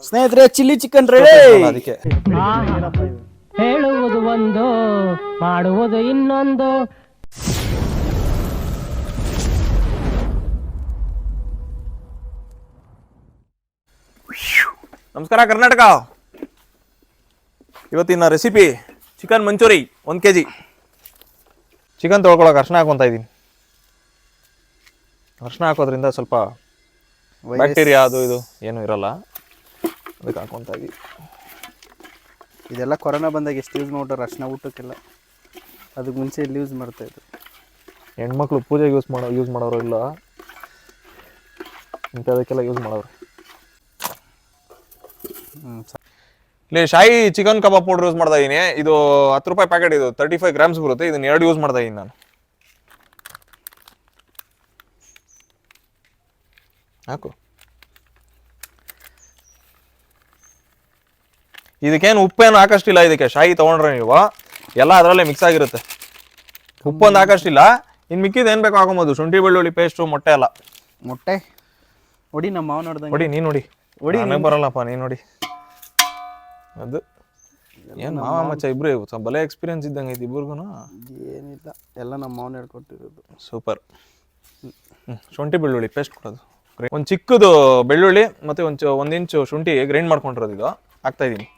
ಸ್ನೇಹಿತರೆ chilli chicken ready. ಅದಕ್ಕೆ ಹೇಳುವುದು ಒಂದು ಮಾಡುವುದು ಇನ್ನೊಂದು. ನಮಸ್ಕಾರ ಕರ್ನಾಟಕ. ಇವತ್ತಿನ recipe chicken Manchurian 1 kg. Chicken ತೊಳ್ಕೊಳಕ್ಕೆ ಅರ್ಶಿನ ಹಾಕೊತಾ ಇದ್ದೀನಿ. ಅರ್ಶಿನ ಹಾಕೋದ್ರಿಂದ ಸ್ವಲ್ಪ ಬ್ಯಾಕ್ಟೀರಿಯಾ ಅದು ಇದು ಏನು ಇರಲ್ಲ, ಅದಕ್ಕೆ ಹಾಕೊತಾ ಇದ್ದೀವಿ. ಇದೆಲ್ಲ ಕೊರೋನಾ ಬಂದಾಗ ಎಷ್ಟು ಯೂಸ್ ಮಾಡ್ತಾರೆ ಅರ್ಶಿನ ಊಟಕ್ಕೆಲ್ಲ. ಅದಕ್ಕೆ ಮುಂಚೆ ಇಲ್ಲಿ ಯೂಸ್ ಮಾಡ್ತಾ ಇದ್ರು. ಹೆಣ್ಮಕ್ಳು ಪೂಜೆಗೆ ಯೂಸ್ ಮಾಡೋರು ಇಲ್ಲ, ಇಂಥದಕ್ಕೆಲ್ಲ ಯೂಸ್ ಮಾಡೋರು. ಇಲ್ಲಿ ಶಾಯಿ ಚಿಕನ್ ಕಬಾಬ್ ಪೌಡರ್ ಯೂಸ್ ಮಾಡ್ತಾ ಇದೀನಿ. ಇದು 10 ರೂಪಾಯಿ ಪ್ಯಾಕೆಟ್, ಇದು 35 ಗ್ರಾಮ್ಸ್ ಬರುತ್ತೆ. ಇದನ್ನ 2 ಯೂಸ್ ಮಾಡ್ತಾ ಇದೀನಿ ನಾನು. ಹಾಕು. ಇದಕ್ಕೇನು ಉಪ್ಪೇನು ಹಾಕಷ್ಟಿಲ್ಲ. ಇದಕ್ಕೆ ಶಾಯಿ ತಗೊಂಡ್ರೆ ನೀವು ಎಲ್ಲ ಅದರಲ್ಲೇ ಮಿಕ್ಸ್ ಆಗಿರುತ್ತೆ. ಉಪ್ಪೊಂದು ಹಾಕಷ್ಟಿಲ್ಲ. ಇನ್ನು ಮಿಕ್ಕಿದ ಏನ್ ಬೇಕು ಹಾಕೊಬೋದು. ಶುಂಠಿ ಬೆಳ್ಳುಳ್ಳಿ ಪೇಸ್ಟು, ಮೊಟ್ಟೆ ಎಲ್ಲ. ಮೊಟ್ಟೆ ಹೊಡಿ, ನಮ್ಮ ಮಾವ ನೋಡ್ದಂಗೆ ಹೊಡಿ. ನೀನು ನೋಡಿ. ನನಗೆ ಬರಲ್ಲಪ್ಪ, ನೀನು ನೋಡಿ. ಅದು ಏನು ಮಾವ ಮಚ್ಚ ಇಬ್ರು ಬಲೆ ಎಕ್ಸ್ಪೀರಿಯನ್ಸ್ ಇದ್ದಂಗೆ ಐತಿ ಇಬ್ರಿಗೂ. ಏನಿಲ್ಲ, ಎಲ್ಲ ನಮ್ಮ ಮಾವನ ಹೇಳ್ಕೊಟ್ಟಿರೋದು. ಸೂಪರ್. ಶುಂಠಿ ಬೆಳ್ಳುಳ್ಳಿ ಪೇಸ್ಟ್ ಕೊಡೋದು. ಒಂದು ಚಿಕ್ಕದು ಬೆಳ್ಳುಳ್ಳಿ ಮತ್ತೆ 1 ಇಂಚು ಶುಂಠಿ ಗ್ರೈಂಡ್ ಮಾಡ್ಕೊಂಡಿರೋದು ಇದು ಹಾಕ್ತಾ ಇದ್ದೀನಿ.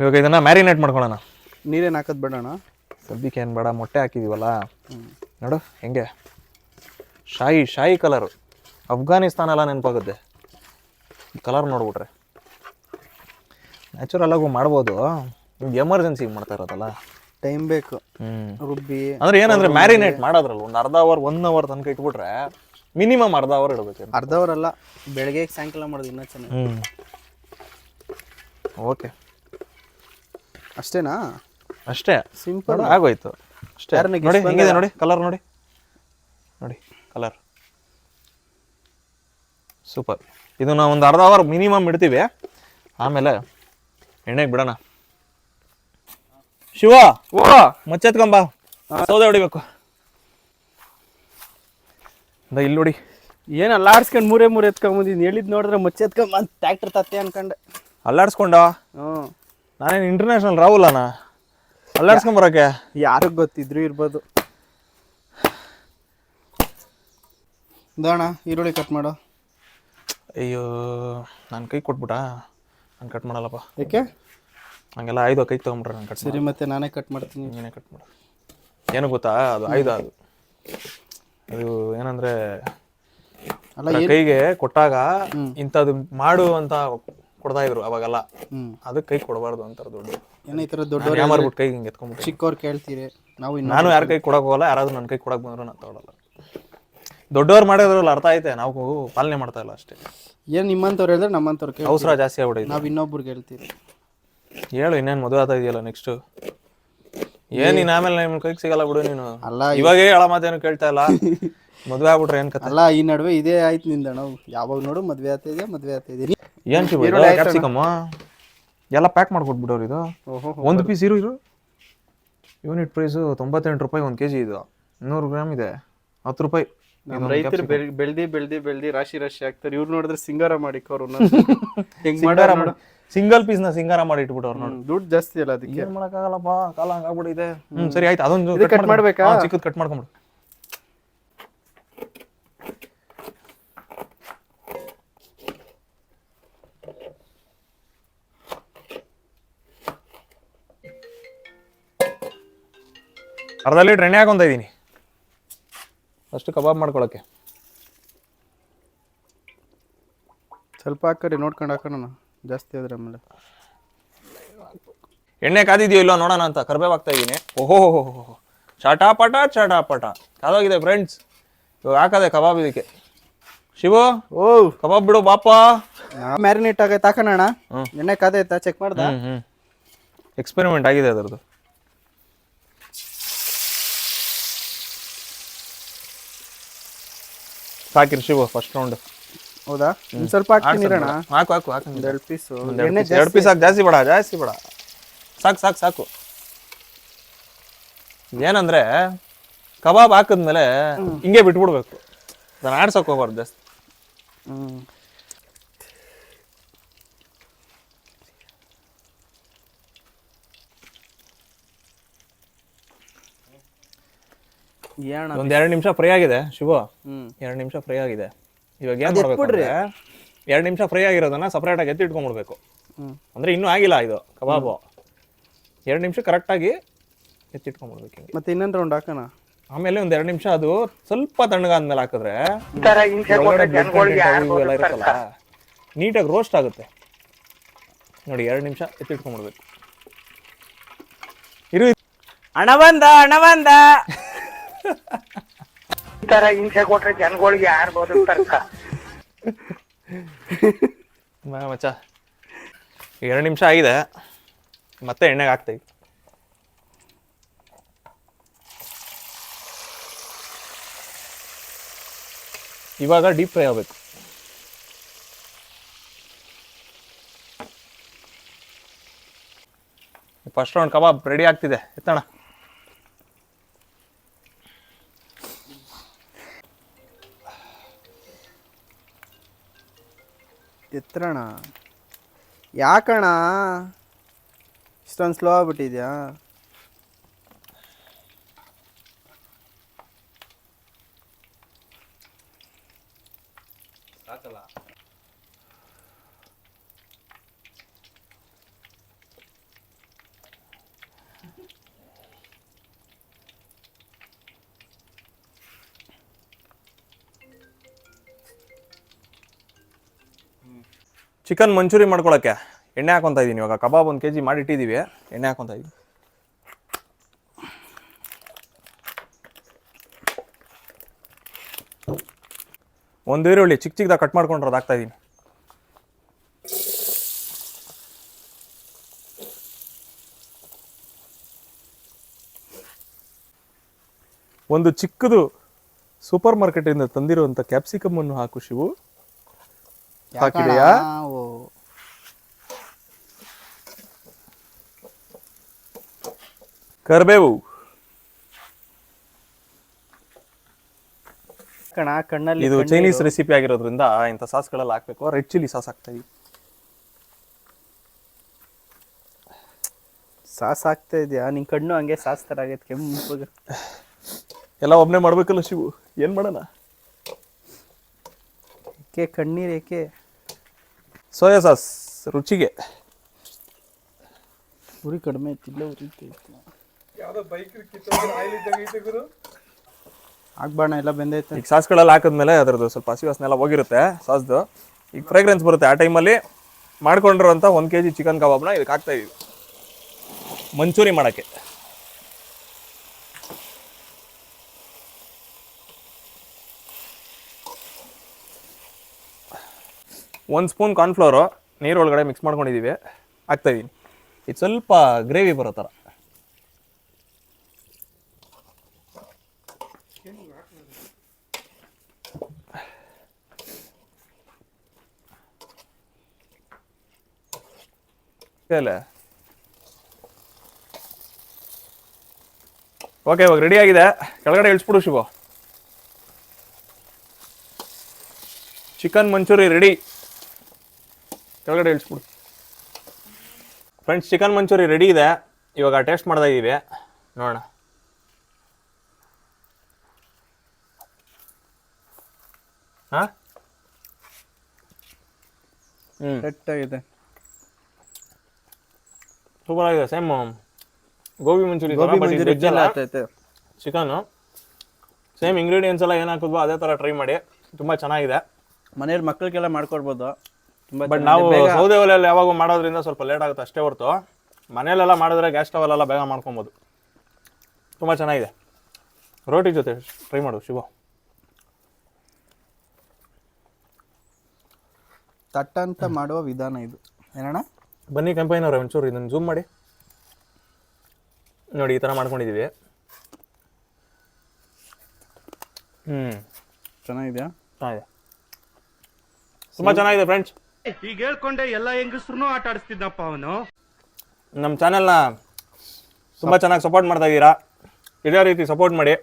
ಇವಾಗ ಇದನ್ನ ಮ್ಯಾರಿನೇಟ್ ಮಾಡ್ಕೊಳ್ಳೋಣ. ನೀರೇನು ಹಾಕೋದು ಬೇಡಣ ಸದ್ಯಕ್ಕೆ ಏನು ಬೇಡ, ಮೊಟ್ಟೆ ಹಾಕಿದೀವಲ್ಲ. ನೋಡು ಹೆಂಗೆ ಶಾಯಿ ಕಲರು. ಅಫ್ಘಾನಿಸ್ತಾನ ಎಲ್ಲ ನೆನಪಾಗುತ್ತೆ ಕಲರ್ ನೋಡ್ಬಿಟ್ರೆ. ನ್ಯಾಚುರಲ್ ಆಗೂ ಮಾಡ್ಬೋದು, ನಿಮ್ಗೆ ಎಮರ್ಜೆನ್ಸಿಗೆ ಮಾಡ್ತಾ ಇರೋದಲ್ಲ, ಟೈಮ್ ಬೇಕು. ರುಬ್ಬಿ ಅಂದ್ರೆ ಏನಂದ್ರೆ ಮ್ಯಾರಿನೇಟ್ ಮಾಡೋದ್ರಲ್ಲ ಒಂದು ಅರ್ಧ ಅವರ್ 1 ಅವರ್ ತನಕ ಇಟ್ಬಿಟ್ರೆ ಮಿನಿಮಮ್ ಅರ್ಧ ಅವರ್ ಇಡಬೇಕು. ಅರ್ಧ ಅವರ್ ಅಲ್ಲ, ಬೆಳಗ್ಗೆ ಸಾಯಂಕಾಲ ಮಾಡೋದು ಇನ್ನೂ ಚೆನ್ನಾಗಿ. ಓಕೆ, ಅಷ್ಟೇನಾ? ಅಷ್ಟೇ, ಸಿಂಪಲ್ ಆಗೋಯ್ತು ಅಷ್ಟೇ. ನೋಡಿ ಹೆಂಗಿದೆ ನೋಡಿ ಕಲರ್, ನೋಡಿ ಕಲರ್ ಸೂಪರ್. ಇದನ್ನ ಒಂದು ಅರ್ಧ ಅವರ್ ಮಿನಿಮಮ್ ಇಡ್ತೀವಿ, ಆಮೇಲೆ ಎಣ್ಣೆಗೆ ಬಿಡೋಣ. ಶಿವ ಓ ಮಚ್ಚೆತ್ಕೊಂಬ, ಸೌದೆ ಹೊಡಿಬೇಕು. ಇಲ್ಲಿ ನೋಡಿ, ಏನು ಅಲ್ಲಾಡ್ಸ್ಕೊಂಡು ಮೂರೇ ಎತ್ಕೊಂಬಂದಿದ್ದೀನಿ. ಹೇಳಿದ್ ನೋಡಿದ್ರೆ ಮಚ್ಚೆ ಎತ್ಕೊಂಬ ಅಂತ ಟ್ಯಾಕ್ಟರ್ ತತ್ತೆ ಅನ್ಕೊಂಡೆ. ಅಲ್ಲಾಡ್ಸ್ಕೊಂಡ? ನಾನೇನು ಇಂಟರ್ನ್ಯಾಷನಲ್ ರಾಹುಲನ ಅಲ್ಲಾಡ್ಸ್ಕೊಂಬರಕ್ಕೆ? ಯಾರಿಗೆ ಗೊತ್ತಿದ್ರು ಇರ್ಬೋದು. ದೋಣ ಈರುಳ್ಳಿ ಕಟ್ ಮಾಡೋ. ಅಯ್ಯೋ, ನಾನು ಕೈ ಕೊಟ್ಬಿಟ್ಟ, ನಾನು ಕಟ್ ಮಾಡಲ್ಲಪ್ಪ. ಏಕೆ ಹಂಗೆಲ್ಲ ಆಯ್ದು ಕೈ ತೊಗೊಂಬಿಟ್ರೆ ನಾನು ಕಟ್. ಸರಿ, ಮತ್ತೆ ನಾನೇ ಕಟ್ ಮಾಡ್ತೀನಿ. ನೀನೇ ಕಟ್ ಮಾಡು. ಏನು ಗೊತ್ತಾ, ಅದು ಆಯ್ದು ಅದು ಏನಂದ್ರೆ ಅಲ್ಲ, ಕೈಗೆ ಕೊಟ್ಟಾಗ ಇಂಥದ್ದು ಮಾಡು ಅಂತ ಕೊಡ್ತಾ ಇದ್ರು ಅವಾಗೆಲ್ಲ. ಅದಕ್ಕೆ ಕೈ ಕೊಡಬಾರ್ದು ಅಂತಾರೆ ದೊಡ್ಡ. ಏನೋ ಈ ಥರ ದೊಡ್ಡವ್ರು ಯಾಮಾರ್ಬಿಟ್ಟು ಕೈಗೆ ಹಿಂಗೆ ಎತ್ಕೊಂಡ್ಬಿಟ್ಟು. ಚಿಕ್ಕವ್ರು ಕೇಳ್ತೀರಿ. ನಾನು ಯಾರ ಕೈ ಕೊಡಕ್ಕೆ ಹೋಗಲ್ಲ, ಯಾರಾದ್ರೂ ನನ್ನ ಕೈ ಕೊಡಕ್ಕೆ ಬಂದ್ರು ನಾನು ತಗೊಳಲ್ಲ. ದೊಡ್ಡವ್ರು ಮಾಡೋದ್ರಲ್ಲ ಅರ್ಥ ಐತೆ, ನಾವು ಪಾಲನೆ ಮಾಡ್ತಾ ಇಲ್ಲ ಅಷ್ಟೇ. ಏನು ನಿಮ್ಮಂಥವ್ರು ಹೇಳಿದ್ರೆ ನಮ್ಮಂಥವ್ರು ಕೇಳಿ ಅವಸರ ಜಾಸ್ತಿ ಆಗ್ಬಿಡೈತೆ. ನಾವು ಇನ್ನೊಬ್ರಿಗೆ ಹೇಳ್ತೀವಿ. ಹೇಳು, ಇನ್ನೇನು ಮದುವೆ ಆಗ್ತಾ ಇದೆಯಲ್ಲ ನೆಕ್ಸ್ಟ್. ಏನ್ ನೀನು ಆಮೇಲೆ ನಿಮ್ಮ ಕೈಗೆ ಸಿಗಲ್ಲ ಬಿಡು ನೀನು. ಅಲ್ಲ, ಇವಾಗ ಹೇಳ ಮಾತೇನು ಕೇಳ್ತಾ ಇಲ್ಲ. ಮದುವೆ ಆಗ್ಬಿಟ್ರೆ ಏನ್ ಕತೆ? ಅಲ್ಲ, ಈ ನಡುವೆ ಇದೇ ಆಯ್ತು ನಿಂದ. ನಾವು ಯಾವಾಗ ನೋಡು ಮದ್ವೆ ಆಗ್ತಿದೆ. ಏನ್ ಕ್ಯಾಪ್ಸಿಕಮ್ ಎಲ್ಲ ಪ್ಯಾಕ್ ಮಾಡ್ಕೊಟ್ಬಿಡೋರು. ಇದು 1 ಪೀಸ್ ಇರು ಯೂನಿಟ್ ಪ್ರೈಸು 98 ರೂಪಾಯಿ 1 kg. ಇದು 100 ಗ್ರಾಮ್ ಇದೆ, 10 ರೂಪಾಯಿ. ನಮ್ಮ ರೈತರು ಬೆಳ್ದಿ ರಾಶಿ ಆಗ್ತಾರೆ. ಇವ್ರು ನೋಡಿದ್ರೆ ಸಿಂಗಾರ ಮಾಡಿಕೋರು. ಹೆಂಗ್ ಮಾಡ ಸಿಂಗಲ್ ಪೀಸ್ ನ ಸಿಂಗಾರ ಮಾಡಿ ಇಟ್ಬಿಟ್ಟವ್ರು ನೋಡಿ. ದುಡ್ಡು ಜಾಸ್ತಿ ಅಲ್ಲ, ಅದಕ್ಕೆ ಏನ್ ಮಾಡಕ್ಕಾಗಲ್ಲಪ್ಪ, ಕಾಲ ಹಂಗಾಗ್ಬಿಟ್ಟಿದೆ. ಸರಿ ಆಯ್ತು, ಅದೊಂದು ಕಟ್ ಮಾಡ್ಬೇಕಾ? ಚಿಕ್ಕದ್ ಕಟ್ ಮಾಡ್ಕೊಂಬಿಡು. ಅರ್ಧ ಲೀಟ್ರ್ ಎಣ್ಣೆ ಹಾಕೊಂತ ಇದ್ದೀನಿ ಅಷ್ಟು ಕಬಾಬ್ ಮಾಡ್ಕೊಳಕ್ಕೆ. ಸ್ವಲ್ಪ ಹಾಕರಿ, ನೋಡ್ಕೊಂಡು ಹಾಕೋಣ. ಜಾಸ್ತಿ ಆದ್ರೆ ಆಮೇಲೆ ಎಣ್ಣೆ ಕಾದಿದೆಯೋ ಇಲ್ಲೋ ನೋಡೋಣ ಅಂತ ಕರ್ಬೇವು ಹಾಕ್ತಾ ಇದ್ದೀನಿ. ಓಹೋ ಚಟಾಪಟ ಕಾದೋಗಿದೆ ಫ್ರೆಂಡ್ಸ್. ಇವಾಗ ಹಾಕದೆ ಕಬಾಬ್ ಇದಕ್ಕೆ. ಶಿವು, ಕಬಾಬ್ ಬಿಡು ಬಾಪ. ಮ್ಯಾರಿನೇಟ್ ಆಗೈತೆ, ಹಾಕೋಣ. ಎಣ್ಣೆ ಕಾದೈತಾ ಚೆಕ್ ಮಾಡ್ದ? ಎಕ್ಸ್ಪೆರಿಮೆಂಟ್ ಆಗಿದೆ ಅದರದ್ದು. ಸಾಕಿರಿ ಶಿವು, ಫಸ್ಟ್ ರೌಂಡ್. ಹೌದಾ? ಸ್ವಲ್ಪ ಹಾಕ್ತೀನಿ. ಹಾಕು 2 ಪೀಸ್. 2 ಪೀಸ್ ಹಾಕಿ, ಜಾಸ್ತಿ ಬೇಡ. ಸಾಕು. ಏನಂದ್ರೆ ಕಬಾಬ್ ಹಾಕಿದ್ಮೇಲೆ ಹಿಂಗೆ ಬಿಟ್ಬಿಡ್ಬೇಕು, ಅದನ್ನ ಆಡ್ಸಕ್ ಹೋಗ್ಬಾರ್ದು ಜಾಸ್ತಿ. ಏಣ ಒಂದು 2 ನಿಮಿಷ ಫ್ರೈ ಆಗಿದೆ ಶಿವು. ಹ್ಞೂ 2 ನಿಮಿಷ ಫ್ರೈ ಆಗಿದೆ. ಇವಾಗ ಏನು ಮಾಡಬೇಕು ಅಂದರೆ 2 ನಿಮಿಷ ಫ್ರೈ ಆಗಿರೋದನ್ನ ಸಪ್ರೇಟಾಗಿ ಎತ್ತಿ ಇಟ್ಕೊಂಡ್ಬಿಡ್ಬೇಕು. ಅಂದರೆ ಇನ್ನೂ ಆಗಿಲ್ಲ ಇದು ಕಬಾಬು. 2 ನಿಮಿಷ ಕರೆಕ್ಟಾಗಿ ಎತ್ತಿಟ್ಕೊಂಡ್ಬಿಡ್ಬೇಕು ಹಿಂಗೆ. ಮತ್ತೆ ಇನ್ನೊಂದು ರೌಂಡ್ ಹಾಕೋಣ. ಆಮೇಲೆ ಒಂದು 2 ನಿಮಿಷ ಅದು ಸ್ವಲ್ಪ ತಣ್ಣಗಾದ್ಮೇಲೆ ಹಾಕಿದ್ರೆ ಒಳಗಡೆ blood content ಇವೆಲ್ಲ ಇರುತ್ತಲ್ಲ ನೀಟಾಗಿ ರೋಸ್ಟ್ ಆಗುತ್ತೆ ನೋಡಿ. 2 ನಿಮಿಷ ಎತ್ತಿಟ್ಕೊಂಡ್ಬಿಡ್ಬೇಕು. ಇರು ಹಣ ಬಂದ ಈ ತರ ಹಿಂಸೆ ಕೊಟ್ರೆ ಜನಗಳಿಗೆ ಯಾರು ಬದುಕ್ತಾರ? ಮಚ್ಚ 2 ನಿಮಿಷ ಆಗಿದೆ, ಮತ್ತೆ ಎಣ್ಣೆಗೆ ಹಾಕ್ತೀವಿ. ಇವಾಗ ಡೀಪ್ ಫ್ರೈ ಆಗಬೇಕು. ಫಸ್ಟ್ ರೌಂಡ್ ಕಬಾಬ್ ರೆಡಿ ಆಗ್ತಿದೆ, ಎತ್ತಣ. ಎತ್ತರಣ ಯಾಕಣ ಇಷ್ಟೊಂದು ಸ್ಲೋ ಆಗ್ಬಿಟ್ಟಿದ್ಯಾ? ಚಿಕನ್ ಮಂಚೂರಿ ಮಾಡ್ಕೊಳಕ್ಕೆ ಎಣ್ಣೆ ಹಾಕೊತಾ ಇದ್ದೀನಿ. ಇವಾಗ ಕಬಾಬ್ 1 kg ಮಾಡಿಟ್ಟಿದ್ದೀವಿ, ಎಣ್ಣೆ ಹಾಕೊತಾ ಇದ್ದೀನಿ. ಒಂದು ಈರುಳ್ಳಿ ಚಿಕ್ಕದಾಗಿ ಕಟ್ ಮಾಡ್ಕೊಂಡ್ರದ್ದು ಹಾಕ್ತಾ ಇದ್ದೀನಿ. ಒಂದು ಚಿಕ್ಕದು ಸೂಪರ್ ಮಾರ್ಕೆಟಿಂದ ತಂದಿರುವಂಥ ಕ್ಯಾಪ್ಸಿಕಮ್ ಅನ್ನು ಹಾಕು ಶಿವು. ಹಾಕಿದೆಯಾ? ಕರ್ಬೇವು ಕಣ್ಣಲ್ಲಿ ಇದು ಚೈನೀಸ್ ರೆಸಿಪಿ ಆಗಿರೋದ್ರಿಂದ ಇಂಥ ಸಾಸ್ಗಳೆಲ್ಲ ಹಾಕ್ಬೇಕು. ರೆಡ್ ಚಿಲ್ಲಿ ಸಾಸ್ ಹಾಕ್ತಾ ಇದೀವಿ. ಸಾಸ್ ಹಾಕ್ತಾ ಇದೆಯಾ? ನಿನ್ ಕಣ್ಣು ಹಂಗೆ ಸಾಸ್ ತರ ಆಗೈತೆ ಕೆಂಪಗೆ. ಎಲ್ಲ ಒಬ್ಬನೇ ಮಾಡ್ಬೇಕಲ್ಲ ಶಿವು, ಏನ್ ಮಾಡೋಣ? ಏಕೆ ಕಣ್ಣೀರ್ ಏಕೆ? ಸೋಯಾ ಸಾಸ್ ರುಚಿಗೆ. ಉರಿ ಕಡಿಮೆ ಐತಿಲ್ಲ, ಉರಿತೈತಿ. ಆಗ್ಬಾಣ ಎಲ್ಲ ಬೆಂದೈತೆ. ಈಗ ಸಾಸ್ಗಳೆಲ್ಲ ಹಾಕಿದ್ಮೇಲೆ ಅದರದ್ದು ಸ್ವಲ್ಪ ಹಸಿ ವಾಸನೆ ಎಲ್ಲ ಹೋಗಿರುತ್ತೆ ಸಾಸ್ದು. ಈಗ ಫ್ರೇಗ್ರೆನ್ಸ್ ಬರುತ್ತೆ. ಆ ಟೈಮಲ್ಲಿ ಮಾಡ್ಕೊಂಡಿರೋಂಥ 1 kg ಚಿಕನ್ ಕಬಾಬ್ನ ಇದಕ್ಕೆ ಹಾಕ್ತಾ ಇದೀವಿ ಮಂಚೂರಿ ಮಾಡೋಕ್ಕೆ. ಒಂದು ಸ್ಪೂನ್ ಕಾರ್ನ್ಫ್ಲೋರು ನೀರೊಳಗಡೆ ಮಿಕ್ಸ್ ಮಾಡ್ಕೊಂಡಿದ್ದೀವಿ, ಹಾಕ್ತಾಯಿದ್ದೀನಿ. ಇದು ಸ್ವಲ್ಪ ಗ್ರೇವಿ ಬರೋ ಥರ. ಓಕೆ, ಇವಾಗ ರೆಡಿ ಆಗಿದೆ. ಕೆಳಗಡೆ ಇಳಿಸ್ಬಿಡು ಶಿವು. Chicken Manchurian ready. ಕೆಳಗಡೆ ಇಳಿಸ್ಬಿಡು. ಫ್ರೆಂಡ್ಸ್, ಚಿಕನ್ ಮಂಚೂರಿ ರೆಡಿ ಇದೆ. ಇವಾಗ ಟೇಸ್ಟ್ ಮಾಡ್ತಾ ಇದ್ದೀವಿ, ನೋಡೋಣ. ಹಾಂ, ಸೆಟ್ಟಾಗಿದೆ, ಸೂಪರ್ ಆಗಿದೆ. Same gobi Manchurian chicken same ingredients ಎಲ್ಲ ಏನು ಹಾಕಿದ್ವೋ ಅದೇ ಥರ ಟ್ರೈ ಮಾಡಿ. ತುಂಬ ಚೆನ್ನಾಗಿದೆ. ಮನೇಲಿ ಮಕ್ಕಳಿಗೆಲ್ಲ ಮಾಡ್ಕೊಡ್ಬೋದು. ಬಟ್ ನಾವು ಸೌದೆ ಒಲೆಯಲ್ಲಿ ಯಾವಾಗ ಮಾಡೋದ್ರಿಂದ ಸ್ವಲ್ಪ ಲೇಟ್ ಆಗುತ್ತೆ ಅಷ್ಟೇ ಹೊರತು ಮನೆಯಲ್ಲೆಲ್ಲ ಮಾಡಿದ್ರೆ ಗ್ಯಾಸ್ ಸ್ಟವಲ್ಲೆಲ್ಲ ಬೇಗ ಮಾಡ್ಕೊಬೋದು. ತುಂಬ ಚೆನ್ನಾಗಿದೆ. ರೋಟಿ ಜೊತೆ ಟ್ರೈ ಮಾಡು ಶಿವು. ತಟ್ಟಂತ ಮಾಡುವ ವಿಧಾನ ಇದು ಏನಣ್ಣ? ಬನ್ನಿ ಕಂಪೈನವ್ರೆ, ಒಂಚೂರು ಇದನ್ನು ಜೂಮ್ ಮಾಡಿ ನೋಡಿ. ಈ ಥರ ಮಾಡ್ಕೊಂಡಿದ್ದೀವಿ. ಚೆನ್ನಾಗಿದೆಯಾ? ಚೆನ್ನಾಗಿದೆ, ತುಂಬ ಚೆನ್ನಾಗಿದೆ ಫ್ರೆಂಡ್ಸ್. ಈಗ ಹೇಳ್ಕೊಂಡೆ ಎಲ್ಲ ಹೆಂಗಸ್ರು ಆಟ ಆಡಿಸ್ತಿದ್ದಪ್ಪ ಅವನು. ನಮ್ಮ ಚಾನೆಲ್ನ ತುಂಬ ಚೆನ್ನಾಗಿ ಸಪೋರ್ಟ್ ಮಾಡ್ತಾ ಇದ್ದೀರಾ. ಇದೇ ರೀತಿ ಸಪೋರ್ಟ್ ಮಾಡಿ,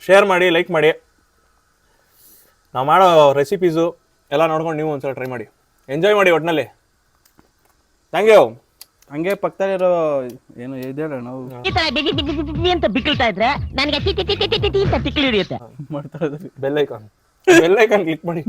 ಶೇರ್ ಮಾಡಿ, ಲೈಕ್ ಮಾಡಿ. ನಾವು ಮಾಡೋ ರೆಸಿಪೀಸು ಎಲ್ಲ ನೋಡ್ಕೊಂಡು ನೀವು ಒಂದ್ಸಲ ಟ್ರೈ ಮಾಡಿ, ಎಂಜಾಯ್ ಮಾಡಿ ಒಟ್ಟಿನಲ್ಲಿ. Thank you. ಹಂಗೆ ಪಕ್ಕದಲ್ಲಿರೋ ಏನು ಇದೇಳ ನಾವು ಈ ತರ ಬಿಗಿ ಬಿಗಿ ಬಿಗಿ ಬಿಗಿ ಅಂತ ಬಿಕ್ಕಳ್ತಾ ಇದ್ರೆ ನನಗೆ T T T T T T ಅಂತ ತಿಕ್ಲಿ ಹಿಡಿಯುತ್ತೆ. ಮಾಡ್ತಾ ಇದ್ದೀವಿ. ಬೆಲ್ ಐಕಾನ್ ಕ್ಲಿಕ್ ಮಾಡಿ.